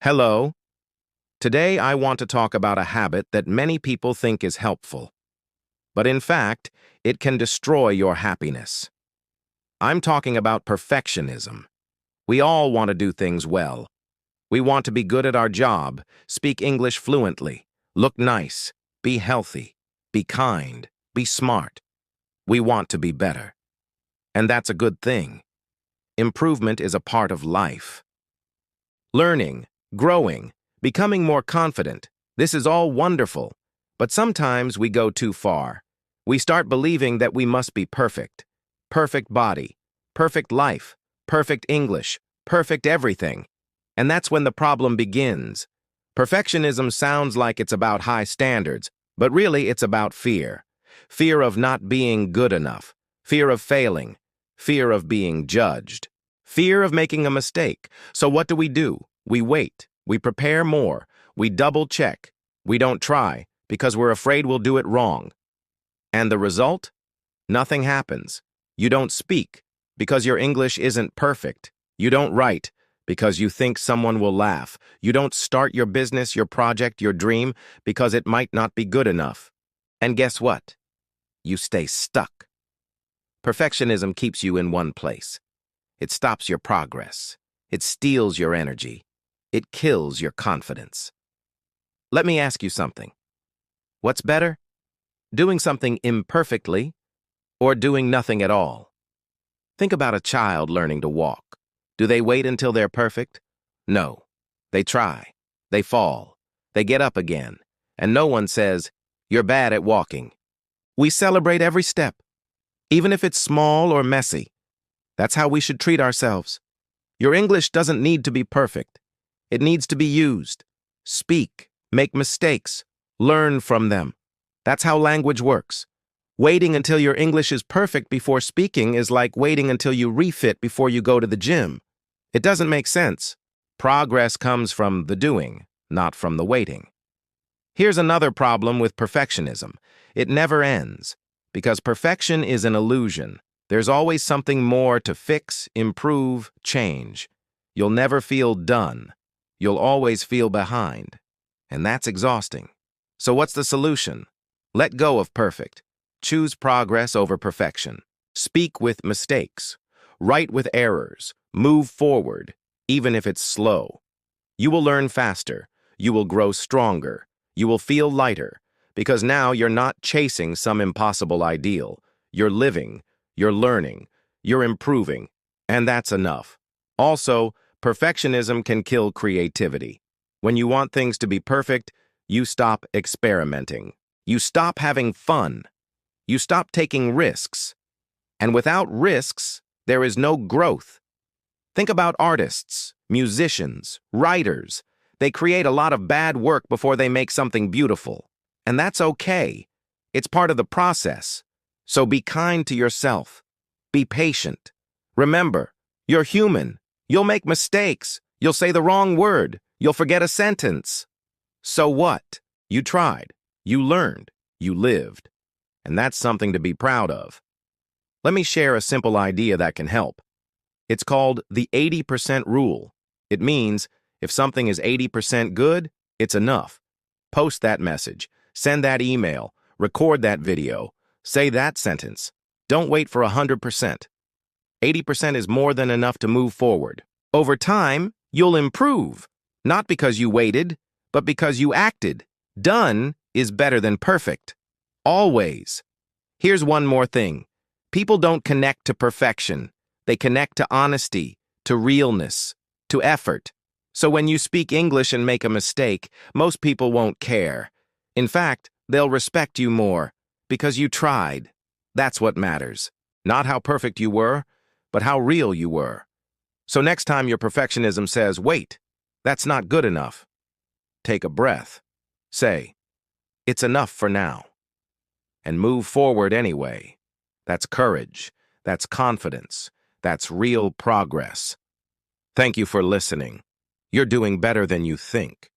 Hello. Today I want to talk about a habit that many people think is helpful, but in fact, it can destroy your happiness. I'm talking about perfectionism. We all want to do things well. We want to be good at our job, speak English fluently, look nice, be healthy, be kind, be smart. We want to be better. And that's a good thing. Improvement is a part of life. Learning, growing, becoming more confident, this is all wonderful, but sometimes we go too far. We start believing that we must be perfect. Perfect body, perfect life, perfect English, perfect everything. And that's when the problem begins. Perfectionism sounds like it's about high standards, but really it's about fear. Fear of not being good enough, fear of failing, fear of being judged, fear of making a mistake. So what do? We wait. We prepare more. We double-check. We don't try because we're afraid we'll do it wrong. And the result? Nothing happens. You don't speak because your English isn't perfect. You don't write because you think someone will laugh. You don't start your business, your project, your dream because it might not be good enough. And guess what? You stay stuck. Perfectionism keeps you in one place. It stops your progress. It steals your energy. It kills your confidence. Let me ask you something. What's better? Doing something imperfectly or doing nothing at all? Think about a child learning to walk. Do they wait until they're perfect? No. They try. They fall. They get up again. And no one says, "You're bad at walking." We celebrate every step, even if it's small or messy. That's how we should treat ourselves. Your English doesn't need to be perfect. It needs to be used. Speak, make mistakes, learn from them. That's how language works. Waiting until your English is perfect before speaking is like waiting until you refit before you go to the gym. It doesn't make sense. Progress comes from the doing, not from the waiting. Here's another problem with perfectionism. It never ends, because perfection is an illusion. There's always something more to fix, improve, change. You'll never feel done. You'll always feel behind. And that's exhausting. So what's the solution? Let go of perfect. Choose progress over perfection. Speak with mistakes. Write with errors. Move forward, even if it's slow. You will learn faster. You will grow stronger. You will feel lighter, because now you're not chasing some impossible ideal. You're living. You're learning, you're improving, and that's enough. Also, perfectionism can kill creativity. When you want things to be perfect, you stop experimenting. You stop having fun. You stop taking risks. And without risks, there is no growth. Think about artists, musicians, writers. They create a lot of bad work before they make something beautiful. And that's okay. It's part of the process. So be kind to yourself. Be patient. Remember, you're human. You'll make mistakes. You'll say the wrong word. You'll forget a sentence. So what? You tried. You learned. You lived. And that's something to be proud of. Let me share a simple idea that can help. It's called the 80% rule. It means if something is 80% good, it's enough. Post that message. Send that email. Record that video. Say that sentence. Don't wait for 100%. 80% is more than enough to move forward. Over time, you'll improve. Not because you waited, but because you acted. Done is better than perfect. Always. Here's one more thing. People don't connect to perfection. They connect to honesty, to realness, to effort. So when you speak English and make a mistake, most people won't care. In fact, they'll respect you more. Because you tried. That's what matters. Not how perfect you were, but how real you were. So next time your perfectionism says, "Wait, that's not good enough," take a breath. Say, "It's enough for now." And move forward anyway. That's courage. That's confidence. That's real progress. Thank you for listening. You're doing better than you think.